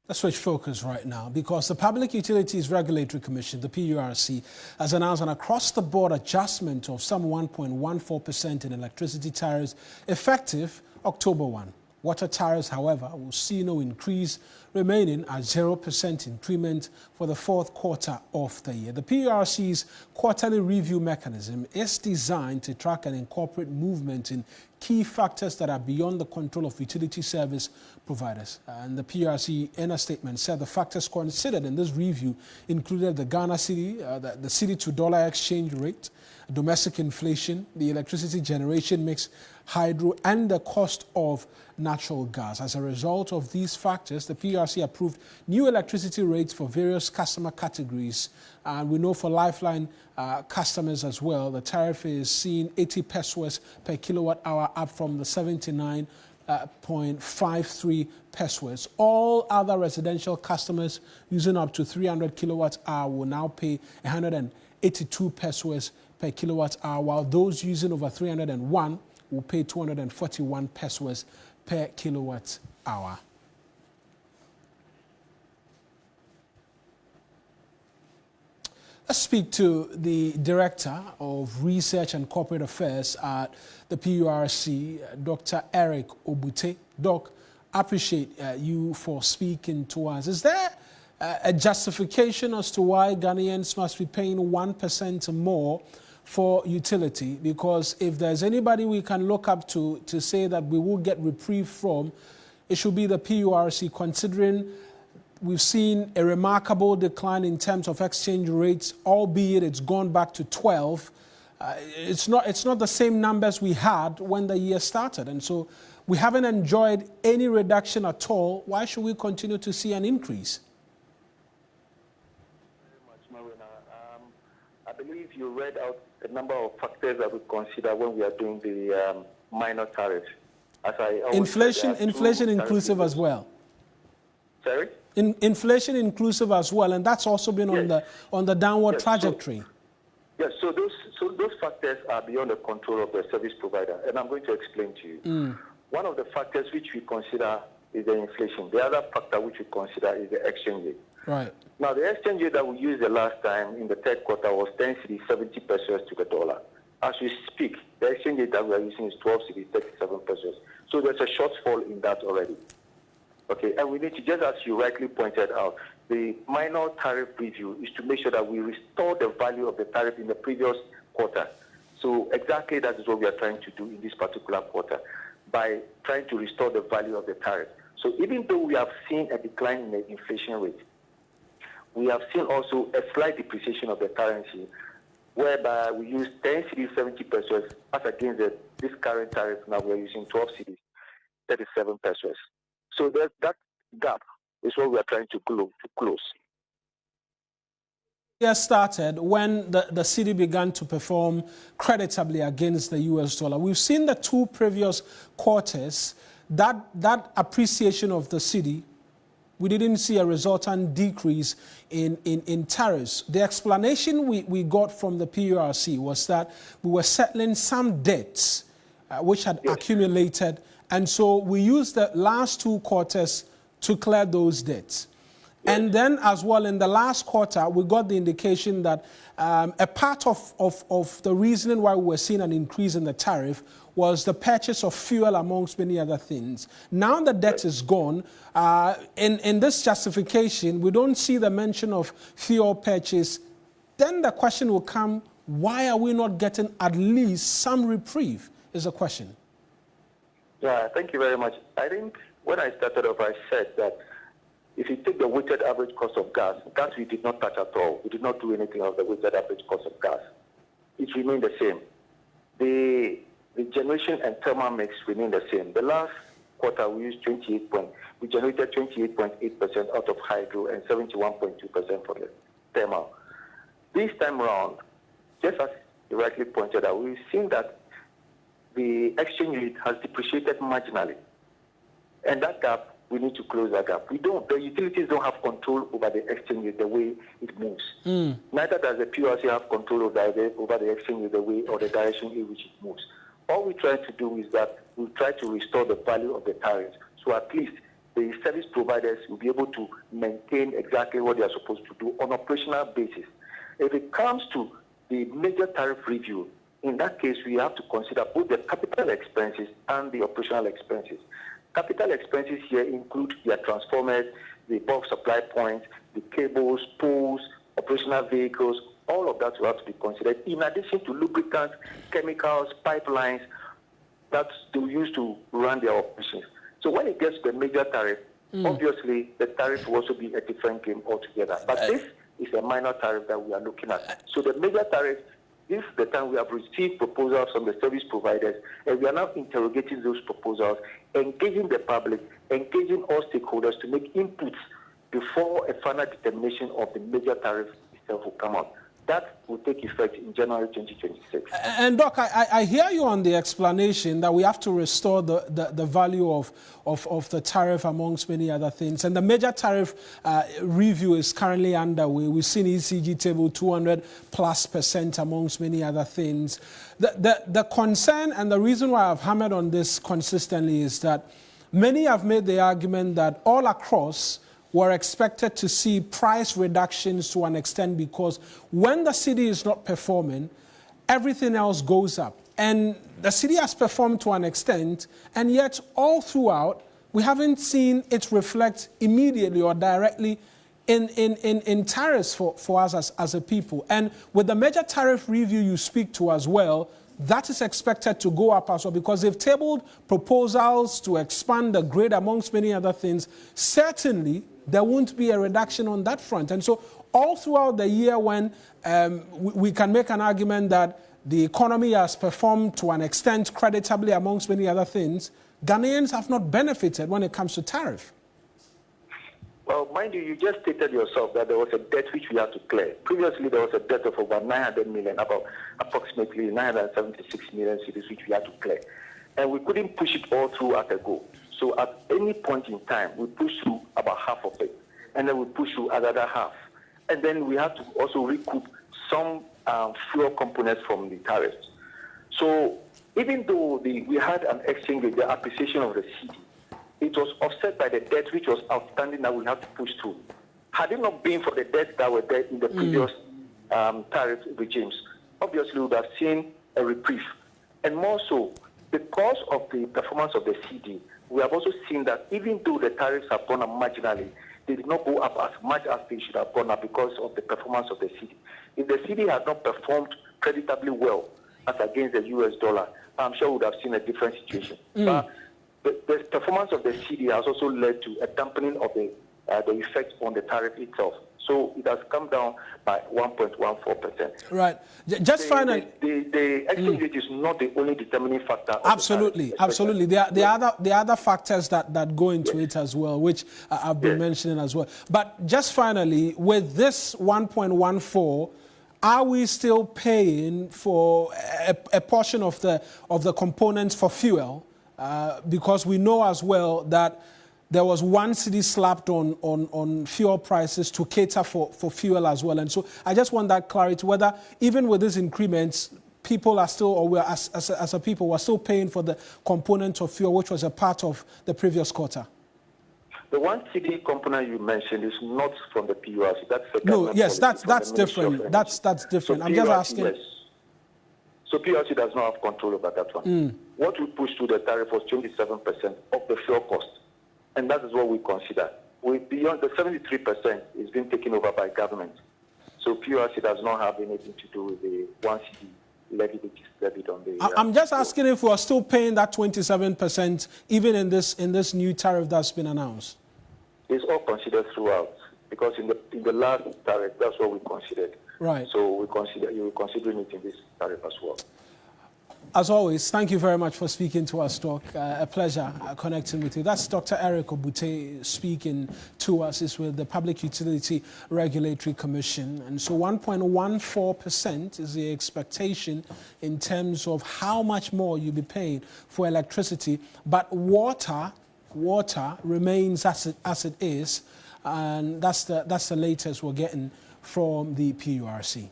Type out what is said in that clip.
Let's switch focus right now because the Public Utilities Regulatory Commission, the PURC, has announced an across-the-board adjustment of some 1.14% in electricity tariffs effective October 1. Water tariffs, however, will see no increase, remaining at 0% increment for the fourth quarter of the year. The PURC's quarterly review mechanism is designed to track and incorporate movement in key factors that are beyond the control of utility service providers. And the PURC, in a statement, said the factors considered in this review included the Ghana cedi, the cedi to dollar exchange rate, domestic inflation, the electricity generation mix, hydro, and the cost of natural gas. As a result of these factors, the PURC approved new electricity rates for various customer categories. And we know for Lifeline customers as well, the tariff is seeing 80 pesos per kilowatt hour, up from the 79.53 pesos. All other residential customers using up to 300 kilowatt hour will now pay 182 pesos per kilowatt hour, while those using over 301 will pay 241 pesos per kilowatt hour. Let's speak to the Director of Research and Corporate Affairs at the PURC, Dr. Eric Obute. Doc, I appreciate you for speaking to us. Is there a justification as to why Ghanaians must be paying 1% more for utility? Because if there's anybody we can look up to say that we will get reprieve from, it should be the PURC, considering we've seen a remarkable decline in terms of exchange rates, albeit it's gone back to 12. It's not the same numbers we had when the year started. And so we haven't enjoyed any reduction at all. Why should we continue to see an increase? I believe you read out a number of factors that we consider when we are doing the minor tariff. Inflation inclusive as well. Sorry? Inflation inclusive as well, and that's also been on the downward trajectory. So those factors are beyond the control of the service provider, and I'm going to explain to you. One of the factors which we consider is the inflation. The other factor which we consider is the exchange rate. Right. Now, the exchange rate that we used the last time in the third quarter was 10 cedi, 70 pesos to the dollar. As we speak, the exchange rate that we are using is 12 cedi, 37 pesos. So there's a shortfall in that already. Okay, and we need to, just as you rightly pointed out, the minor tariff review is to make sure that we restore the value of the tariff in the previous quarter. So exactly that is what we are trying to do in this particular quarter, by trying to restore the value of the tariff. So even though we have seen a decline in the inflation rate, we have seen also a slight depreciation of the currency, whereby we use 10 cedis, 70 pesos as against this current tariff. Now we are using 12 cedis, 37 pesos. So that gap is what we are trying to close. Year started when the cedi began to perform creditably against the US dollar. We've seen the two previous quarters, that appreciation of the cedi, we didn't see a resultant decrease in tariffs. The explanation we got from the PURC was that we were settling some debts which had accumulated, and so we used the last two quarters to clear those debts. And then as well in the last quarter, we got the indication that a part of the reasoning why we were seeing an increase in the tariff was the purchase of fuel, amongst many other things. Now the debt is gone. In this justification, we don't see the mention of fuel purchase. Then the question will come, why are we not getting at least some reprieve, is the question. Yeah, thank you very much. I think when I started off, I said that if you take the weighted average cost of gas we did not touch at all. We did not do anything of the weighted average cost of gas. It remained the same. The generation and thermal mix remained the same. The last quarter we generated 28.8% out of hydro and 71.2% from the thermal. This time around, just as you rightly pointed out, we've seen that the exchange rate has depreciated marginally. And that gap, we need to close that gap. The utilities don't have control over the exchange rate the way it moves. Neither does the PURC have control over the exchange rate the way or the direction in which it moves. All we try to do is that we try to restore the value of the tariffs. So at least the service providers will be able to maintain exactly what they are supposed to do on operational basis. If it comes to the major tariff review, in that case, we have to consider both the capital expenses and the operational expenses. Capital expenses here include their transformers, the bulk supply points, the cables, poles, operational vehicles. All of that will have to be considered, in addition to lubricants, chemicals, pipelines that they use to run their operations. So when it gets to the major tariff, obviously the tariff will also be a different game altogether. But this is a minor tariff that we are looking at. So the major tariff, this is the time we have received proposals from the service providers, and we are now interrogating those proposals, engaging the public, engaging all stakeholders to make inputs before a final determination of the major tariff itself will come out. That will take effect in January 2026. And Doc, I hear you on the explanation that we have to restore the value of the tariff amongst many other things. And the major tariff review is currently underway. We've seen ECG table 200+% amongst many other things. The concern and the reason why I've hammered on this consistently is that many have made the argument that all across we're expected to see price reductions to an extent, because when the city is not performing, everything else goes up. And the city has performed to an extent, and yet all throughout, we haven't seen it reflect immediately or directly in tariffs for us as a people. And with the major tariff review you speak to as well, that is expected to go up as well, because they've tabled proposals to expand the grid amongst many other things. Certainly, there won't be a reduction on that front. And so all throughout the year, when we can make an argument that the economy has performed to an extent creditably amongst many other things, Ghanaians have not benefited when it comes to tariff. Well, mind you, you just stated yourself that there was a debt which we had to clear. Previously, there was a debt of about 900 million, about approximately 976 million cedis, which we had to clear. And we couldn't push it all through at a go. So at any point in time, we push through about half of it, and then we push through another half. And then we have to also recoup some fuel components from the tariffs. So even though we had an exchange with the appreciation of the cedi, it was offset by the debt which was outstanding that we had to push through. Had it not been for the debts that were there in the previous tariff regimes, obviously we would have seen a reprieve. And more so, because of the performance of the cedi, we have also seen that even though the tariffs have gone up marginally, they did not go up as much as they should have gone up because of the performance of the cedi. If the cedi had not performed creditably well as against the US dollar, I'm sure we would have seen a different situation. But the performance of the cedi has also led to a dampening of the effect on the tariff itself. So it has come down by 1.14%. Right. Just finally, the exchange rate is not the only determining factor. Absolutely, absolutely. There are other factors that go into it as well, which I've been mentioning as well. But just finally, with this 1.14, are we still paying for a portion of the components for fuel? Because we know as well that there was one cedi slapped on fuel prices to cater for fuel as well. And so I just want that clarity, whether even with these increments, people are still, or as a people, we're still paying for the component of fuel, which was a part of the previous quarter. The one cedi component you mentioned is not from the PURC. That's the no, yes, that's different. That's different. So I'm just asking. Yes. So PURC does not have control over that one. What we pushed through the tariff was 27% of the fuel cost. And that is what we consider. Beyond the 73% is being taken over by government. So PURC does not have anything to do with the one cedi levy which is levied on the... I'm just asking if we're still paying that 27% even in this new tariff that's been announced. It's all considered throughout, because in the last tariff, that's what we considered. Right. So you're considering it in this tariff as well. As always, thank you very much for speaking to us, Doc. A pleasure connecting with you. That's Dr. Eric Obute speaking to us. It's with the Public Utility Regulatory Commission. And so 1.14% is the expectation in terms of how much more you'll be paying for electricity. But water remains as it is. And that's the latest we're getting from the PURC.